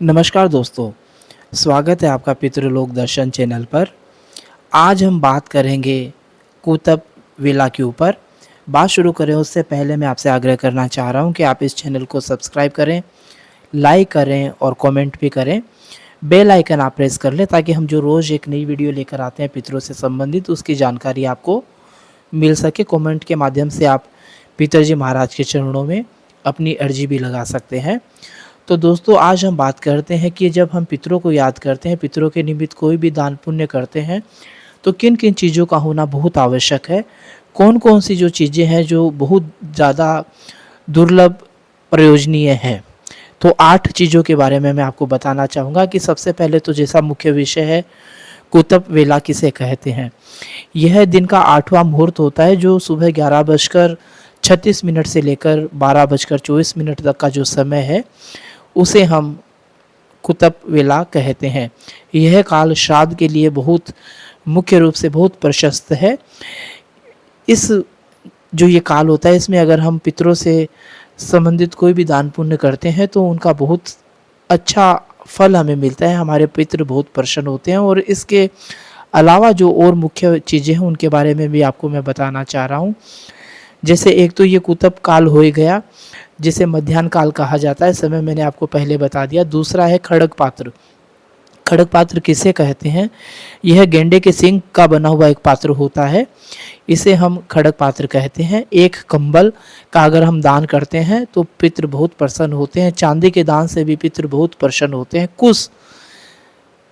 नमस्कार दोस्तों, स्वागत है आपका पितृलोक दर्शन चैनल पर। आज हम बात करेंगे कुतुब विला के ऊपर। बात शुरू करें उससे पहले मैं आपसे आग्रह करना चाह रहा हूं कि आप इस चैनल को सब्सक्राइब करें, लाइक करें और कमेंट भी करें। बेल आइकन आप प्रेस कर लें ताकि हम जो रोज़ एक नई वीडियो लेकर आते हैं पितरों से संबंधित उसकी जानकारी आपको मिल सके। कमेंट के माध्यम से आप पिताजी महाराज के चरणों में अपनी अर्जी भी लगा सकते हैं। तो दोस्तों आज हम बात करते हैं कि जब हम पितरों को याद करते हैं, पितरों के निमित्त कोई भी दान पुण्य करते हैं, तो किन किन चीज़ों का होना बहुत आवश्यक है। कौन कौन सी जो चीज़ें हैं जो बहुत ज़्यादा दुर्लभ प्रयोजनीय हैं। तो 8 चीज़ों के बारे में मैं आपको बताना चाहूँगा कि सबसे पहले तो जैसा मुख्य विषय है, कुतुब वेला किसे कहते हैं। यह दिन का 8वां मुहूर्त होता है जो सुबह 11:36 से लेकर 12:24 तक का जो समय है उसे हम कुतुब वेला कहते हैं। यह काल श्राद्ध के लिए बहुत मुख्य रूप से बहुत प्रशस्त है। इस जो ये काल होता है इसमें अगर हम पितरों से संबंधित कोई भी दान पुण्य करते हैं तो उनका बहुत अच्छा फल हमें मिलता है। हमारे पितृ बहुत प्रसन्न होते हैं और इसके अलावा जो और मुख्य चीज़ें हैं उनके बारे में भी आपको मैं बताना चाह रहा हूँ। जैसे एक तो ये कुतुब काल हो ही गया जिसे मध्याह्न काल कहा जाता है, समय मैंने आपको पहले बता दिया। दूसरा है खड़ग पात्र। खड़ग पात्र किसे कहते हैं? यह गेंडे के सींग का बना हुआ एक पात्र होता है, इसे हम खड़ग पात्र कहते हैं। एक कंबल का अगर हम दान करते हैं तो पितृ बहुत प्रसन्न होते हैं। चांदी के दान से भी पितृ बहुत प्रसन्न होते हैं। कुश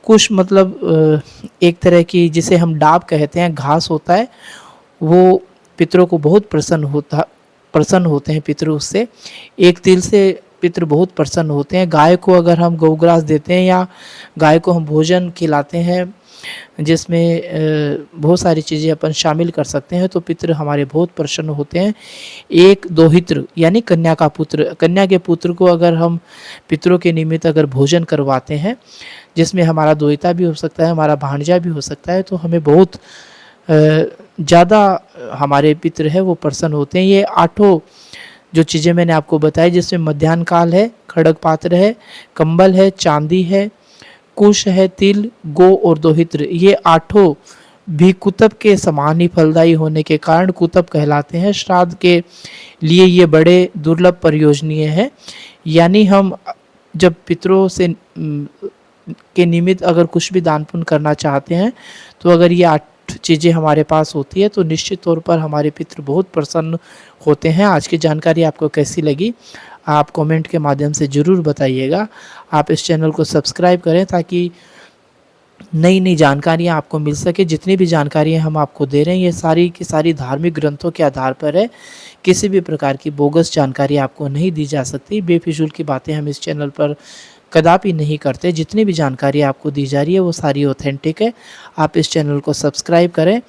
कुश मतलब एक तरह की जिसे हम डाब कहते हैं, घास होता है, वो पितरों को बहुत प्रसन्न होते हैं पितृ उससे। एक तिल से पितृ बहुत प्रसन्न होते हैं। गाय को अगर हम गौग्रास देते हैं या गाय को हम भोजन खिलाते हैं जिसमें बहुत सारी चीज़ें अपन शामिल कर सकते हैं तो पितृ हमारे बहुत प्रसन्न होते हैं। एक दोहित्र यानी कन्या का पुत्र, कन्या के पुत्र को अगर हम पितरों के निमित्त अगर भोजन करवाते हैं जिसमें हमारा दोहिता भी हो सकता है, हमारा भांजा भी हो सकता है, तो हमें बहुत ज़्यादा हमारे पितृ है वो प्रसन्न होते हैं। ये 8 जो चीज़ें मैंने आपको बताई जिसमें मध्याह्न काल है, खड़ग पात्र है, कंबल है, चांदी है, कुश है, तिल, गो और दोहित्र, ये 8 भी कुतुब के समान ही फलदायी होने के कारण कुतुब कहलाते हैं। श्राद्ध के लिए ये बड़े दुर्लभ प्रयोजनीय है। यानी हम जब पितरों से के निमित्त अगर कुछ भी दान पुण्य करना चाहते हैं तो अगर ये 8 चीज़ें हमारे पास होती है तो निश्चित तौर पर हमारे पितृ बहुत प्रसन्न होते हैं। आज की जानकारी आपको कैसी लगी आप कमेंट के माध्यम से ज़रूर बताइएगा। आप इस चैनल को सब्सक्राइब करें ताकि नई नई जानकारियाँ आपको मिल सके। जितनी भी जानकारियाँ हम आपको दे रहे हैं ये सारी की सारी धार्मिक ग्रंथों के आधार पर है। किसी भी प्रकार की बोगस जानकारी आपको नहीं दी जा सकती। बेफिजूल की बातें हम इस चैनल पर कदापि नहीं करते। जितनी भी जानकारी आपको दी जा रही है वो सारी ऑथेंटिक है। आप इस चैनल को सब्सक्राइब करें।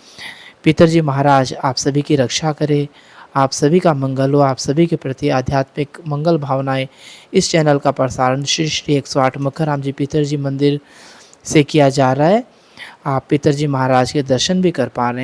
पितरजी महाराज आप सभी की रक्षा करें, आप सभी का मंगल हो, आप सभी के प्रति आध्यात्मिक मंगल भावनाएं। इस चैनल का प्रसारण श्री श्री 108 मक्खराम जी पितरजी मंदिर से किया जा रहा है। आप पितरजी महाराज के दर्शन भी कर पा रहे हैं।